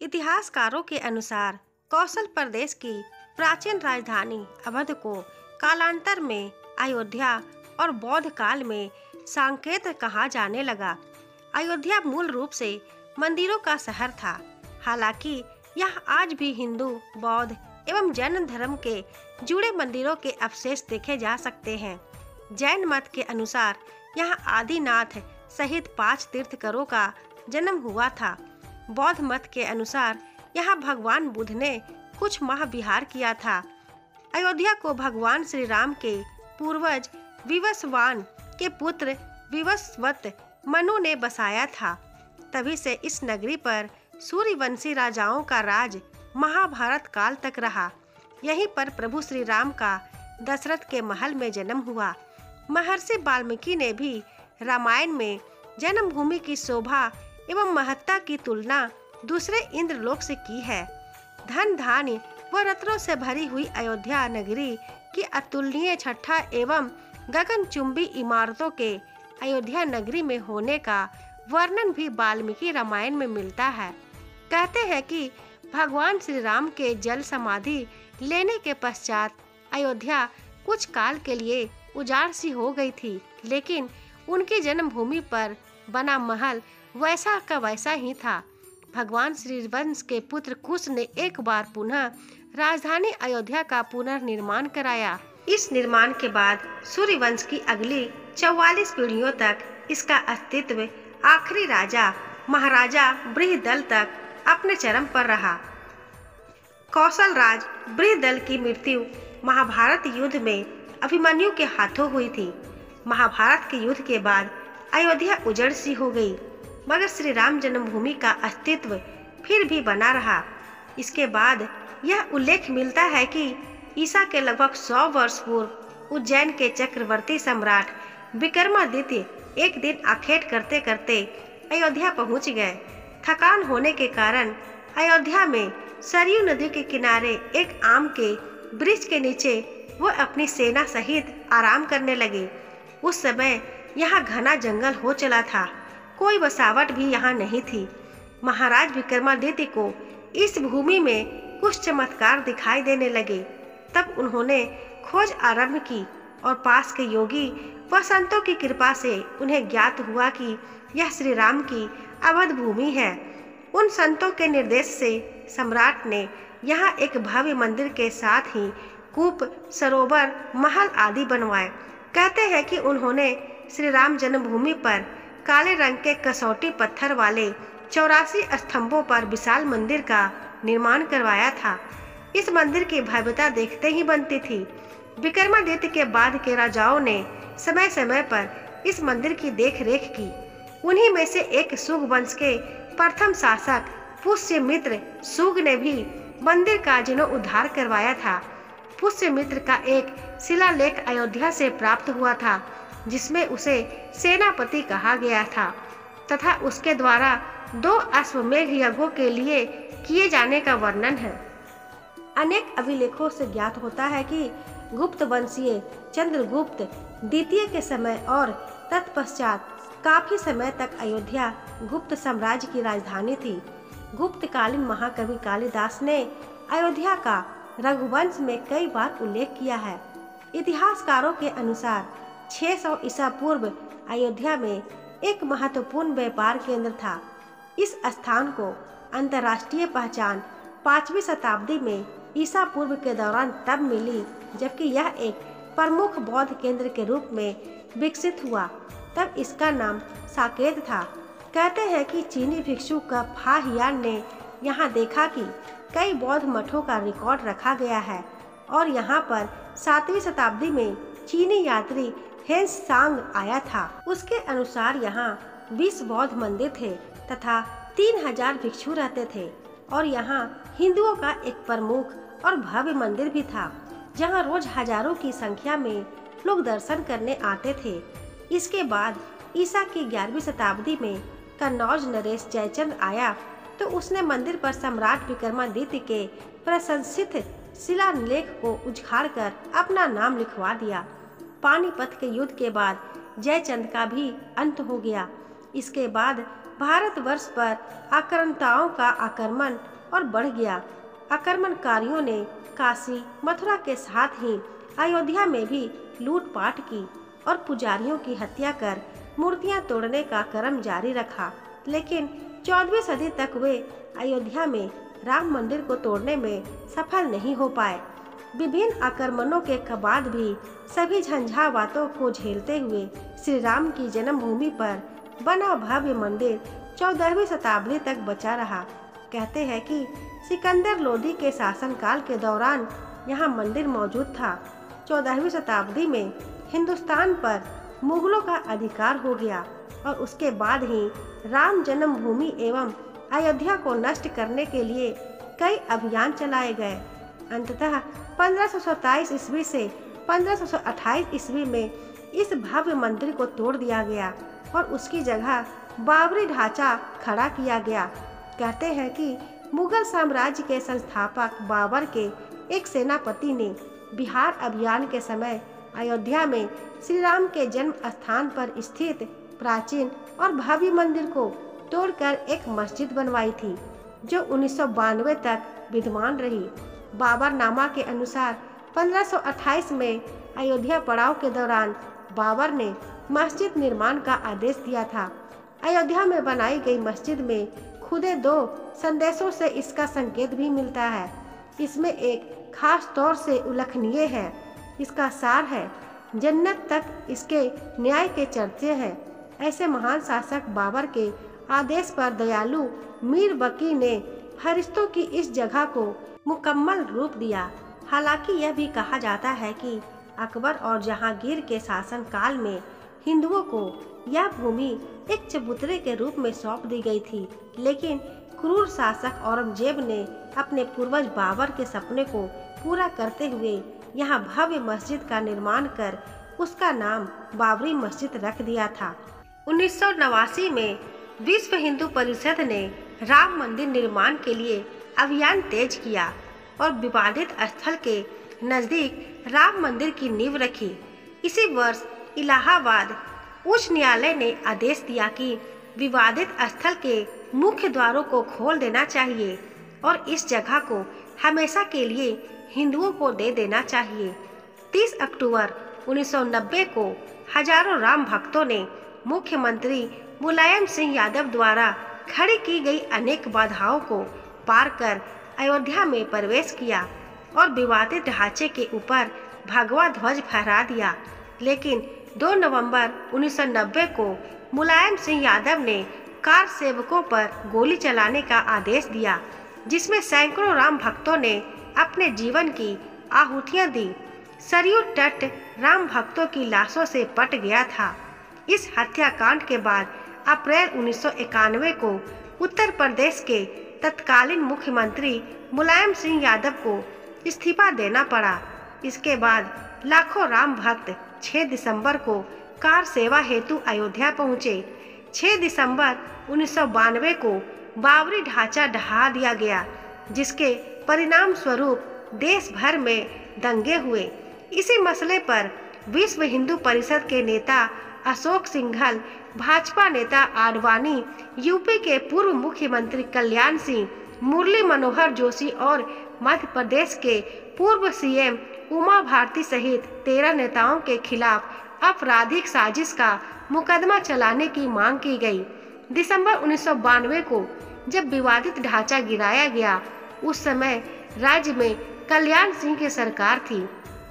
इतिहासकारों के अनुसार कौशल प्रदेश की प्राचीन राजधानी अवध को कालांतर में अयोध्या और बौद्ध काल में साकेत कहा जाने लगा। अयोध्या मूल रूप से मंदिरों का शहर था। हालांकि यह आज भी हिंदू, बौद्ध एवं जैन धर्म के जुड़े मंदिरों के अवशेष देखे जा सकते हैं। जैन मत के अनुसार यहाँ आदिनाथ सहित 5 तीर्थंकरों का जन्म हुआ था। बौद्ध मत के अनुसार यहाँ भगवान बुद्ध ने कुछ माह विहार किया था। अयोध्या को भगवान श्री राम के पूर्वज विवस्वान के पुत्र विवस्वत मनु ने बसाया था। तभी से इस नगरी पर सूर्यवंशी राजाओं का राज महाभारत काल तक रहा। यहीं पर प्रभु श्री राम का दशरथ के महल में जन्म हुआ। महर्षि वाल्मीकि ने भी रामायण में जन्मभूमि की शोभा एवं महत्ता की तुलना दूसरे इंद्रलोक से की है। धन धान्य व रत्नों से भरी हुई अयोध्या नगरी की अतुलनीय छठा एवं गगनचुंबी इमारतों के अयोध्या नगरी में होने का वर्णन भी वाल्मीकि रामायण में मिलता है। कहते हैं कि भगवान श्री राम के जल समाधि लेने के पश्चात अयोध्या कुछ काल के लिए उजाड़ सी हो गई थी, लेकिन उनकी जन्मभूमि पर बना महल वैसा का वैसा ही था। भगवान श्री वंश के पुत्र कुश ने एक बार पुनः राजधानी अयोध्या का पुनर्निर्माण कराया। इस निर्माण के बाद सूर्यवंश की अगली 44 पीढ़ियों तक इसका अस्तित्व आखिरी राजा महाराजा बृहदल तक अपने चरम पर रहा। कौशल राज बृहदल की मृत्यु महाभारत युद्ध में अभिमन्यु के हाथों हुई थी। महाभारत के युद्ध के बाद अयोध्या उजड़ सी हो गई, मगर श्री राम जन्मभूमि का अस्तित्व फिर भी बना रहा। इसके बाद यह उल्लेख मिलता है कि ईसा के लगभग 100 वर्ष पूर्व उज्जैन के चक्रवर्ती सम्राट विक्रमादित्य एक दिन आखेट करते करते अयोध्या पहुंच गए। थकान होने के कारण अयोध्या में सरयू नदी के किनारे एक आम के वृक्ष के नीचे वो अपनी सेना सहित आराम करने लगे। उस समय यहाँ घना जंगल हो चला था, कोई बसावट भी यहाँ नहीं थी। महाराज विक्रमादित्य को इस भूमि में कुछ चमत्कार दिखाई देने लगे। तब उन्होंने खोज आरंभ की और पास के योगी व संतों की कृपा से उन्हें ज्ञात हुआ कि यह श्री राम की अवध भूमि है। उन संतों के निर्देश से सम्राट ने यहाँ एक भव्य मंदिर के साथ ही कूप, सरोवर, महल आदि बनवाए। कहते हैं कि उन्होंने श्री राम जन्मभूमि पर काले रंग के कसौटी पत्थर वाले 84 स्तंभों पर विशाल मंदिर का निर्माण करवाया था। इस मंदिर की भव्यता देखते ही बनती थी। विक्रमादित्य के बाद के राजाओं ने समय समय पर इस मंदिर की देखरेख की। उन्हीं में से एक सुग वंश के प्रथम शासक पुष्यमित्र सुग ने भी मंदिर का जीर्णोद्धार करवाया था। पुष्यमित्र का एक शिलालेख अयोध्या से प्राप्त हुआ था, जिसमें उसे सेनापति कहा गया था तथा उसके द्वारा 2 अश्वमेध यज्ञों के लिए किए जाने का वर्णन है। अनेक अभिलेखों से ज्ञात होता है कि गुप्त वंशीय चंद्रगुप्त द्वितीय के समय और तत्पश्चात काफी समय तक अयोध्या गुप्त साम्राज्य की राजधानी थी। गुप्तकालीन महाकवि कालिदास ने अयोध्या का रघुवंश में कई बार उल्लेख किया है। इतिहासकारों के अनुसार 600 ईसा पूर्व अयोध्या में एक महत्वपूर्ण व्यापार केंद्र था। इस स्थान को अंतर्राष्ट्रीय पहचान 5वीं शताब्दी में ईसा पूर्व के दौरान तब मिली, जबकि यह एक प्रमुख बौद्ध केंद्र के रूप में विकसित हुआ। तब इसका नाम साकेत था। कहते हैं कि चीनी भिक्षु का फाहियान ने यहाँ देखा कि कई बौद्ध मठों का रिकॉर्ड रखा गया है और यहाँ पर 7वीं शताब्दी में चीनी यात्री हेंस सांग आया था। उसके अनुसार यहाँ 20 बौद्ध मंदिर थे तथा 3000 भिक्षु रहते थे और यहाँ हिंदुओं का एक प्रमुख और भव्य मंदिर भी था, जहाँ रोज हजारों की संख्या में लोग दर्शन करने आते थे। इसके बाद ईसा की 11वीं शताब्दी में कन्नौज नरेश जयचंद आया तो उसने मंदिर पर सम्राट विक्रमादित्य के प्रशंसित शिलालेख को उजाड़कर अपना नाम लिखवा दिया। पानीपत के युद्ध के बाद जयचंद का भी अंत हो गया। इसके बाद भारतवर्ष पर आक्रांताओं का आक्रमण और बढ़ गया। आक्रमणकारियों ने काशी मथुरा के साथ ही अयोध्या में भी लूटपाट की और पुजारियों की हत्या कर मूर्तियां तोड़ने का क्रम जारी रखा। लेकिन 14वीं सदी तक वे अयोध्या में राम मंदिर को तोड़ने में सफल नहीं हो पाए। विभिन्न आक्रमणों के बाद भी सभी झंझावातों को झेलते हुए श्री राम की जन्मभूमि पर बना भव्य मंदिर 14वीं शताब्दी तक बचा रहा। कहते हैं कि सिकंदर लोदी के शासनकाल के दौरान यहाँ मंदिर मौजूद था। 14वीं शताब्दी में हिंदुस्तान पर मुगलों का अधिकार हो गया और उसके बाद ही राम जन्मभूमि एवं अयोध्या को नष्ट करने के लिए कई अभियान चलाए गए। अंततः 1527 ईस्वी से 1528 ईस्वी में इस भव्य मंदिर को तोड़ दिया गया और उसकी जगह बाबरी ढांचा खड़ा किया गया। कहते हैं कि मुगल साम्राज्य के संस्थापक बाबर के एक सेनापति ने बिहार अभियान के समय अयोध्या में श्री राम के जन्म स्थान पर स्थित प्राचीन और भव्य मंदिर को तोड़कर एक मस्जिद बनवाई थी, जो 1992 तक विद्यमान रही। बाबरनामा के अनुसार 1528 में अयोध्या पड़ाव के दौरान बाबर ने मस्जिद निर्माण का आदेश दिया था। अयोध्या में बनाई गई मस्जिद में खुदे 2 संदेशों से इसका संकेत भी मिलता है। इसमें एक खास तौर से उल्लेखनीय है। इसका सार है, जन्नत तक इसके न्याय के चर्चे हैं। ऐसे महान शासक बाबर के आदेश पर दयालु मीर बकी ने फरिश्तों की इस जगह को मुकम्मल रूप दिया। हालांकि यह भी कहा जाता है कि अकबर और जहांगीर के शासन काल में हिंदुओं को यह भूमि एक चबूतरे के रूप में सौंप दी गई थी, लेकिन क्रूर शासक औरंगजेब ने अपने पूर्वज बाबर के सपने को पूरा करते हुए यहाँ भव्य मस्जिद का निर्माण कर उसका नाम बाबरी मस्जिद रख दिया था। 1989 में विश्व हिंदू परिषद ने राम मंदिर निर्माण के लिए अभियान तेज किया और विवादित स्थल के नजदीक राम मंदिर की नींव रखी। इसी वर्ष इलाहाबाद उच्च न्यायालय ने आदेश दिया कि विवादित स्थल के मुख्य द्वारों को खोल देना चाहिए और इस जगह को हमेशा के लिए हिंदुओं को दे देना चाहिए। 30 अक्टूबर 1990 को हजारों राम भक्तों ने मुख्यमंत्री मुलायम सिंह यादव द्वारा खड़ी की गई अनेक बाधाओं को पार कर अयोध्या में प्रवेश किया और विवादित ढांचे के ऊपर भगवा ध्वज फहरा दिया। लेकिन 2 नवंबर 1990 को मुलायम सिंह यादव ने कार सेवकों पर गोली चलाने का आदेश दिया, जिसमें सैकड़ों राम भक्तों ने अपने जीवन की आहुतियां दी। सरयू तट राम भक्तों की लाशों से पट गया था। इस हत्याकांड के बाद अप्रैल 1991 को उत्तर प्रदेश के तत्कालीन मुख्यमंत्री मुलायम सिंह यादव को इस्तीफा देना पड़ा। इसके बाद लाखों राम भक्त 6 दिसंबर को कार सेवा हेतु अयोध्या पहुंचे। 6 दिसंबर 1992 को बाबरी ढांचा ढहा दिया गया, जिसके परिणाम स्वरूप देश भर में दंगे हुए। इसी मसले पर विश्व हिंदू परिषद के नेता अशोक सिंघल, भाजपा नेता आडवाणी, यूपी के पूर्व मुख्यमंत्री कल्याण सिंह, मुरली मनोहर जोशी और मध्य प्रदेश के पूर्व सीएम उमा भारती सहित 13 नेताओं के खिलाफ आपराधिक साजिश का मुकदमा चलाने की मांग की गई। दिसंबर 1992 को जब विवादित ढांचा गिराया गया, उस समय राज्य में कल्याण सिंह की सरकार थी।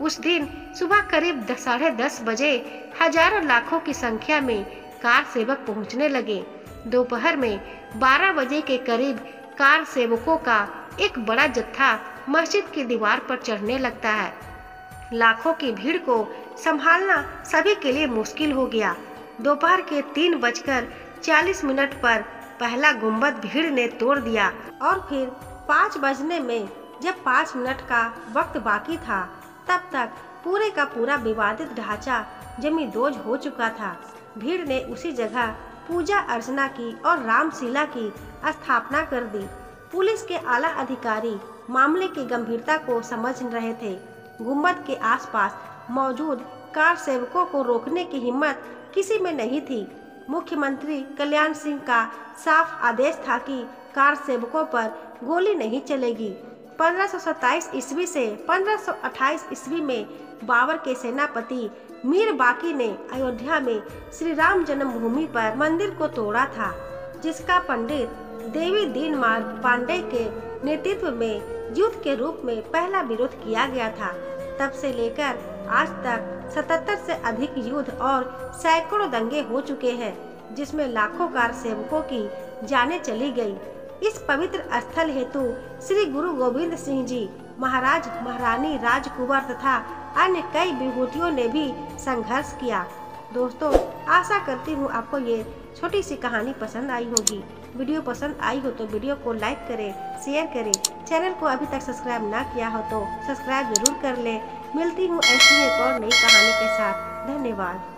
उस दिन सुबह करीब 10:30 बजे हजारों लाखों की संख्या में कार सेवक पहुंचने लगे। दोपहर में 12 बजे के करीब कार सेवकों का एक बड़ा जत्था मस्जिद की दीवार पर चढ़ने लगता है। लाखों की भीड़ को संभालना सभी के लिए मुश्किल हो गया। दोपहर के 3:40 पर पहला गुंबद भीड़ ने तोड़ दिया और फिर 5 बजने में जब 5 मिनट का वक्त बाकी था, तब तक पूरे का पूरा विवादित ढांचा जमींदोज हो चुका था। भीड़ ने उसी जगह पूजा अर्चना की और रामशिला की स्थापना कर दी। पुलिस के आला अधिकारी मामले की गंभीरता को समझ रहे थे। गुंबद के आसपास मौजूद कार सेवकों को रोकने की हिम्मत किसी में नहीं थी। मुख्यमंत्री कल्याण सिंह का साफ आदेश था कि कार सेवकों पर गोली नहीं चलेगी। 1527 ईस्वी से 1528 ईस्वी में बाबर के सेनापति मीर बाकी ने अयोध्या में श्री राम जन्मभूमि पर मंदिर को तोड़ा था, जिसका पंडित देवी दीनमाल पांडे के नेतृत्व में युद्ध के रूप में पहला विरोध किया गया था। तब से लेकर आज तक 77 से अधिक युद्ध और सैकड़ों दंगे हो चुके हैं, जिसमें लाखों कार सेवकों की जानें चली गई। इस पवित्र स्थल हेतु श्री गुरु गोविंद सिंह जी, महाराज महारानी राजकुंवर तथा अन्य कई विभूतियों ने भी संघर्ष किया। दोस्तों, आशा करती हूँ आपको ये छोटी सी कहानी पसंद आई होगी। वीडियो पसंद आई हो तो वीडियो को लाइक करें, शेयर करें। चैनल को अभी तक सब्सक्राइब ना किया हो तो सब्सक्राइब जरूर कर लें। मिलती हूँ ऐसी एक और नई कहानी के साथ। धन्यवाद।